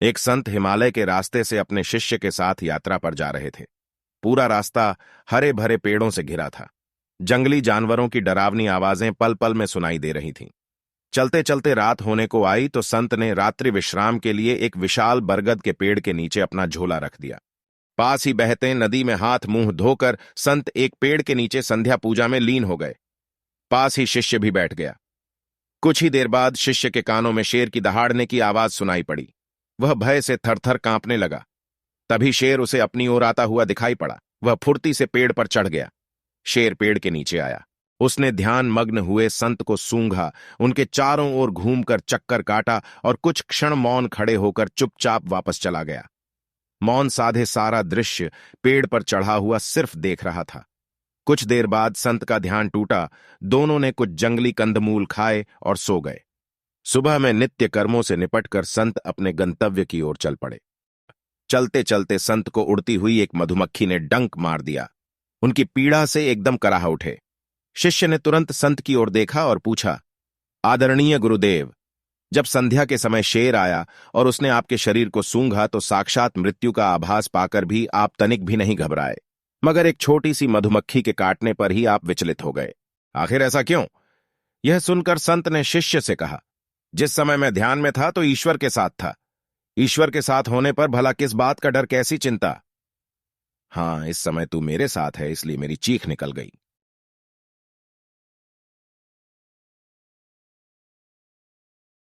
एक संत हिमालय के रास्ते से अपने शिष्य के साथ यात्रा पर जा रहे थे। पूरा रास्ता हरे भरे पेड़ों से घिरा था। जंगली जानवरों की डरावनी आवाजें पल पल में सुनाई दे रही थीं। चलते चलते रात होने को आई तो संत ने रात्रि विश्राम के लिए एक विशाल बरगद के पेड़ के नीचे अपना झोला रख दिया। पास ही बहते नदी में हाथ मुंह धोकर संत एक पेड़ के नीचे संध्या पूजा में लीन हो गए। पास ही शिष्य भी बैठ गया। कुछ ही देर बाद शिष्य के कानों में शेर की दहाड़ने की आवाज सुनाई पड़ी। वह भय से थरथर कांपने लगा। तभी शेर उसे अपनी ओर आता हुआ दिखाई पड़ा। वह फुर्ती से पेड़ पर चढ़ गया। शेर पेड़ के नीचे आया। उसने ध्यान मग्न हुए संत को सूंघा, उनके चारों ओर घूमकर चक्कर काटा और कुछ क्षण मौन खड़े होकर चुपचाप वापस चला गया। मौन साधे सारा दृश्य पेड़ पर चढ़ा हुआ सिर्फ देख रहा था। कुछ देर बाद संत का ध्यान टूटा। दोनों ने कुछ जंगली कंदमूल खाए और सो गए। सुबह में नित्य कर्मों से निपटकर संत अपने गंतव्य की ओर चल पड़े। चलते चलते संत को उड़ती हुई एक मधुमक्खी ने डंक मार दिया। उनकी पीड़ा से एकदम कराह उठे। शिष्य ने तुरंत संत की ओर देखा और पूछा, आदरणीय गुरुदेव, जब संध्या के समय शेर आया और उसने आपके शरीर को सूंघा तो साक्षात मृत्यु का आभास पाकर भी आप तनिक भी नहीं घबराए, मगर एक छोटी सी मधुमक्खी के काटने पर ही आप विचलित हो गए। आखिर ऐसा क्यों? यह सुनकर संत ने शिष्य से कहा, जिस समय मैं ध्यान में था तो ईश्वर के साथ था। ईश्वर के साथ होने पर भला किस बात का डर, कैसी चिंता? हाँ, इस समय तू मेरे साथ है, इसलिए मेरी चीख निकल गई।